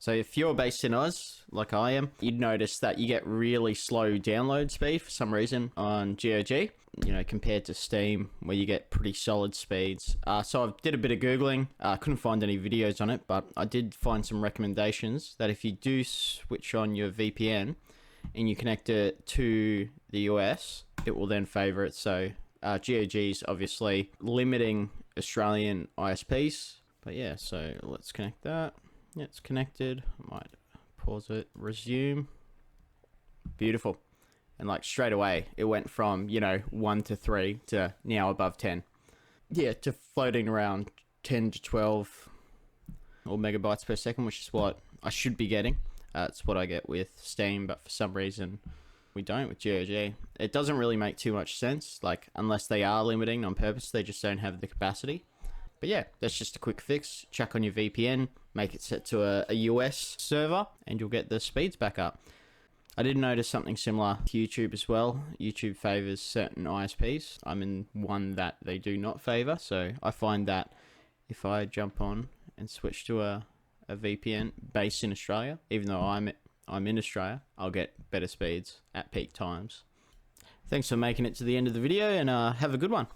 So if you're based in Oz, like I am, you'd notice that you get really slow download speed for some reason on GOG, compared to Steam, where you get pretty solid speeds. So I did a bit of Googling. I couldn't find any videos on it, but I did find some recommendations that if you do switch on your VPN and you connect it to the US, it will then favor it. So GOG is obviously limiting Australian ISPs. But yeah, so let's connect that. Yeah, it's connected. I might pause it, resume. Beautiful. And like straight away, it went from, 1 to 3 to now above 10. Yeah, to floating around 10 to 12 or megabytes per second, which is what I should be getting. It's what I get with Steam, but for some reason we don't with GOG. It doesn't really make too much sense, like unless they are limiting on purpose, they just don't have the capacity. But yeah, that's just a quick fix. Chuck on your VPN, make it set to a US server, and you'll get the speeds back up. I did notice something similar to YouTube as well. YouTube favors certain ISPs. I'm in one that they do not favor, so I find that if I jump on and switch to a VPN based in Australia, even though I'm in Australia, I'll get better speeds at peak times. Thanks for making it to the end of the video, and have a good one.